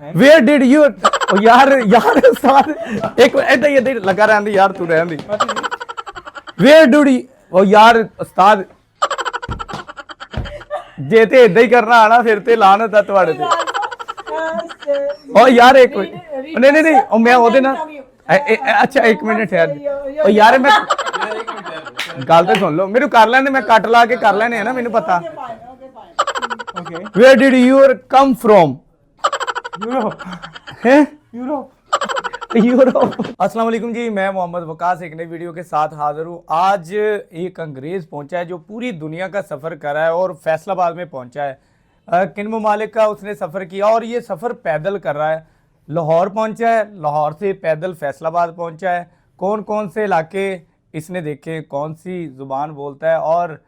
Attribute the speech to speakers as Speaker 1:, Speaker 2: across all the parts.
Speaker 1: Where did you ओ यार उस्ताद एक ऐदा ही लगा रहंदी यार तू रहंदी Where did you ओ यार उस्ताद जे ते इदां ही करना आना फिर ते लानत है तुहाडे ते ओ यार एक मिनट नहीं ओ मैं ओदे ना अच्छा एक मिनट ठहर ओ यार मैं गल तो सुन लो मेनू कर लेने मैं कट ला के कर लेने है ना मेनू पता Where did you come from
Speaker 2: Europe
Speaker 1: हैं
Speaker 2: यूरोप
Speaker 1: अस्सलाम वालेकुम जी मैं मोहम्मद वकास एक नई वीडियो के साथ हाजिर हूँ। आज एक अंग्रेज़ पहुंचा है जो पूरी दुनिया का सफ़र कर रहा है और फैसलाबाद में पहुंचा है। किन ममालिक का उसने सफ़र किया और ये सफ़र पैदल कर रहा है। लाहौर पहुंचा है, लाहौर से पैदल फैसलाबाद पहुंचा है। कौन कौन से इलाके इसने देखे, कौन सी ज़ुबान बोलता है और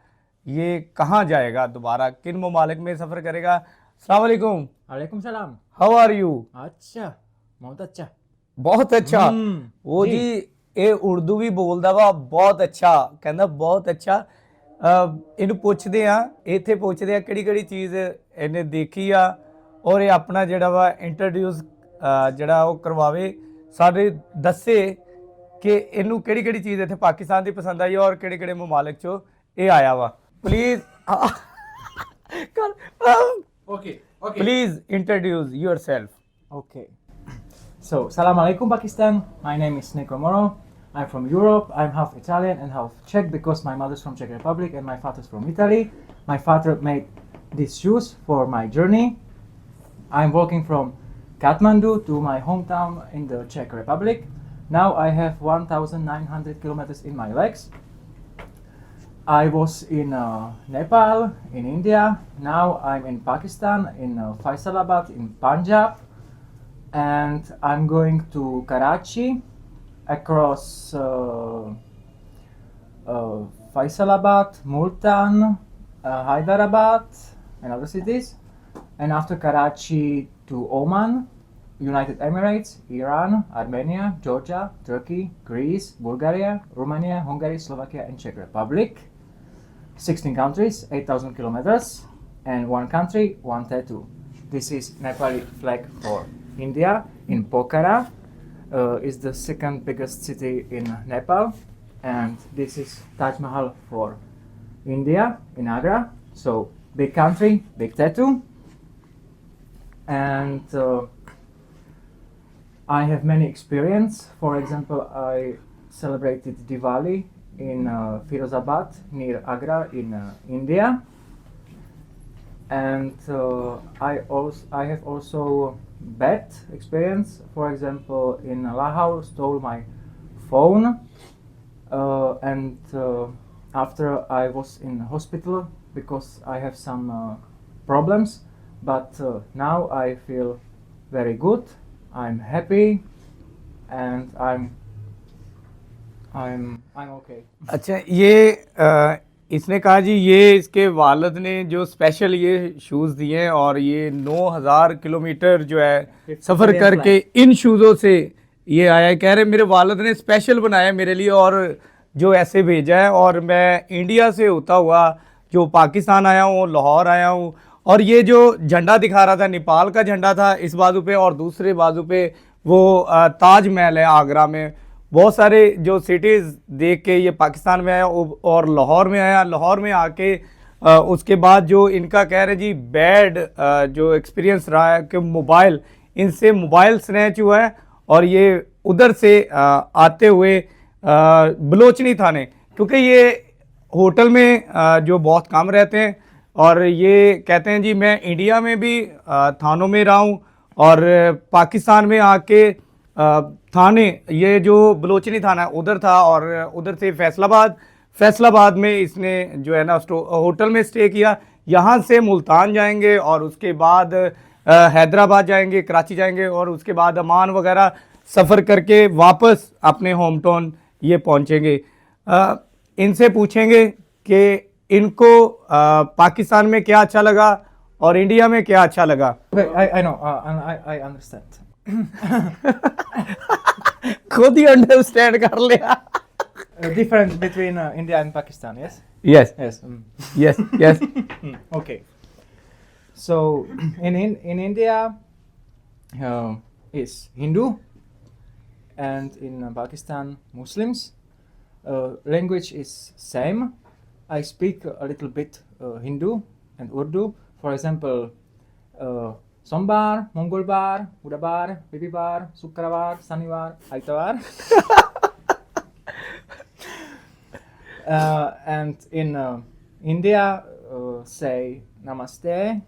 Speaker 1: ये कहाँ जाएगा दोबारा, किन ममालिक में सफ़र करेगा। अस्सलाम वालेकुम।
Speaker 2: वालेकुम सलाम।
Speaker 1: How are you.
Speaker 2: अच्छा बहुत अच्छा
Speaker 1: बहुत अच्छा वो जी ਇਹ ਉਰਦੂ ਵੀ ਬੋਲਦਾ ਵਾ ਬਹੁਤ ਅੱਛਾ ਕਹਿੰਦਾ ਬਹੁਤ ਅੱਛਾ ਇਹਨੂੰ ਪੁੱਛਦੇ ਆ ਇੱਥੇ ਪੁੱਛਦੇ ਆ ਕਿਹੜੀ ਕਿਹੜੀ ਚੀਜ਼ ਇਹਨੇ ਦੇਖੀ ਆ ਔਰ ਇਹ ਆਪਣਾ ਜਿਹੜਾ ਵਾ ਇੰਟਰੋਡਿਊਸ ਜਿਹੜਾ ਉਹ ਕਰਵਾਵੇ ਸਾਡੇ ਦੱਸੇ ਕਿ ਇਹਨੂੰ ਕਿਹੜੀ ਕਿਹੜੀ ਚੀਜ਼ ਇੱਥੇ ਪਾਕਿਸਤਾਨ ਦੀ ਪਸੰਦ ਆਈ ਔਰ ਕਿਹੜੇ ਕਿਹੜੇ ਮਮਾਲਿਕ ਚੋਂ ਇਹ ਆਇਆ ਵਾ please
Speaker 2: Okay.
Speaker 1: Please introduce yourself.
Speaker 2: Okay. So, Salam Alaikum Pakistan. My name is Nico Moro. I'm from Europe. I'm half Italian and half Czech because my mother's from Czech Republic and my father's from Italy. My father made these shoes for my journey. I'm walking from Kathmandu to my hometown in the Czech Republic. Now I have 1,900 kilometers in my legs. I was in Nepal, in India. Now I'm in Pakistan, in Faisalabad, in Punjab. And I'm going to Karachi, across Faisalabad, Multan, Hyderabad, and other cities. And after Karachi to Oman, United Emirates, Iran, Armenia, Georgia, Turkey, Greece, Bulgaria, Romania, Hungary, Slovakia, and Czech Republic. 16 countries, 8,000 kilometers, and one country, one tattoo. This is Nepali flag for India. In Pokhara is the second biggest city in Nepal, and this is Taj Mahal for India in Agra. So big country, big tattoo, and I have many experience. For example, I celebrated Diwali in Firozabad near Agra in India, and I have also bad experience. For example, in Lahore stole my phone, and after I was in hospital because I have some problems, but now I feel very good. I'm happy and I'm okay.
Speaker 1: अच्छा ये इसने कहा जी ये इसके वालिद ने जो special ये शूज़ दिए हैं और ये 9,000 किलोमीटर जो है सफ़र करके इन शूज़ों से ये आया है। कह रहे मेरे वालिद ने स्पेशल बनाया मेरे लिए और जो ऐसे भेजा है और मैं इंडिया से होता हुआ जो पाकिस्तान आया हूँ, लाहौर आया हूँ और ये जो झंडा दिखा रहा था नेपाल का झंडा था इस बाजू पे और दूसरे बाजू पे वो ताज महल है आगरा में। बहुत सारे जो सिटीज़ देख के ये पाकिस्तान में आया और लाहौर में आया। लाहौर में आके उसके बाद जो इनका कह रहे जी बैड जो एक्सपीरियंस रहा है कि मोबाइल इनसे मोबाइल स्नैच हुआ है और ये उधर से आते हुए बलोचनी थाने क्योंकि ये होटल में जो बहुत कम रहते हैं और ये कहते हैं जी मैं इंडिया में भी थानों में रहा हूँ और पाकिस्तान में आके थाने ये जो बलोचनी थाना है उधर था और उधर से फैसलाबाद में इसने जो है ना होटल में स्टे किया। यहाँ से मुल्तान जाएंगे और उसके बाद हैदराबाद जाएंगे, कराची जाएंगे और उसके बाद अमान वगैरह सफ़र करके वापस अपने होम टाउन ये पहुँचेंगे। इनसे पूछेंगे कि इनको पाकिस्तान में क्या अच्छा लगा और इंडिया में क्या अच्छा लगा।
Speaker 2: I know, I understand.
Speaker 1: खुद ही अंडरस्टैंड कर लिया।
Speaker 2: Difference between India and Pakistan, yes?
Speaker 1: Yes.
Speaker 2: Yes.
Speaker 1: Yes.
Speaker 2: Okay. So in India, is Hindu, and in Pakistan Muslims. Language is same. I speak a little bit Hindu and Urdu. For example, Sombar, Mongolbar, Budabar, Bibibar, Sukravar, Sanivar, Aitavar. And in India, say Namaste.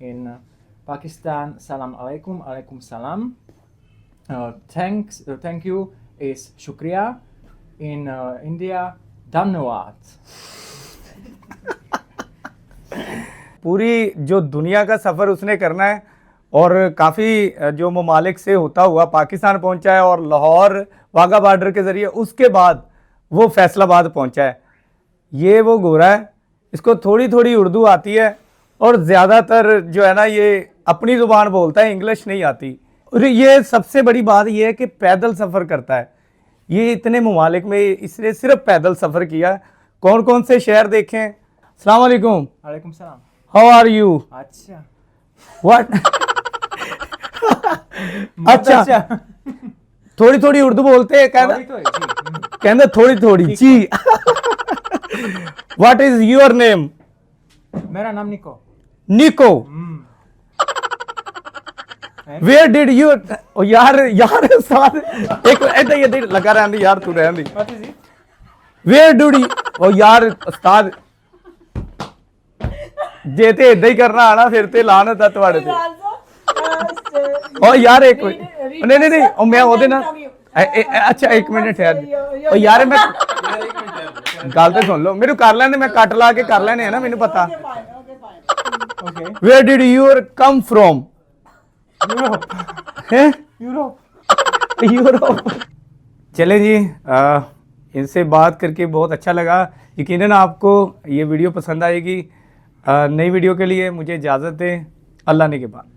Speaker 2: In Pakistan, Salam Alaikum, Alaikum Salam. Thank you is Shukriya. In India, Dhanyawad.
Speaker 1: पूरी जो दुनिया का सफ़र उसने करना है और काफ़ी जो ममालिक से होता हुआ पाकिस्तान पहुंचा है और लाहौर वाघा बॉर्डर के ज़रिए उसके बाद वो फैसलाबाद पहुंचा है। ये वो गोरा है, इसको थोड़ी थोड़ी उर्दू आती है और ज़्यादातर जो है ना ये अपनी ज़ुबान बोलता है, इंग्लिश नहीं आती। और ये सबसे बड़ी बात ये है कि पैदल सफ़र करता है। ये इतने ममालिक में इसने सिर्फ पैदल सफ़र किया। कौन कौन से शहर देखें? अस्सलाम वालेकुम।
Speaker 2: Alaikum Salam.
Speaker 1: How are you?
Speaker 2: अच्छा.
Speaker 1: व्हाट? अच्छा, थोड़ी थोड़ी उर्दू बोलते हैं, कहना थोड़ी थोड़ी जी। What is your name?
Speaker 2: मेरा नाम निको.
Speaker 1: निको। Where did you? ओ यार साथ एक ऐसा ये लगा रहने यार, तू रहने दी। Where did you? ओ यार उस्ताद जे ते इदां ही करना आना फिर ते लानत है तुहाडे ते। ओ यार एक नहीं ओ मैं ओदे ना अच्छा एक मिनट ठहर। ओ यार मैं गल ते सुन लो, मेनू कर लेने, मैं कट ला के कर लेने है ना, मेनू पता। Where did you come from? Europe. चले जी, इनसे बात करके बहुत अच्छा लगा। यकीनन आपको ये वीडियो पसंद आएगी। नई वीडियो के लिए मुझे इजाज़त दें। अल्लाह ने के बाद।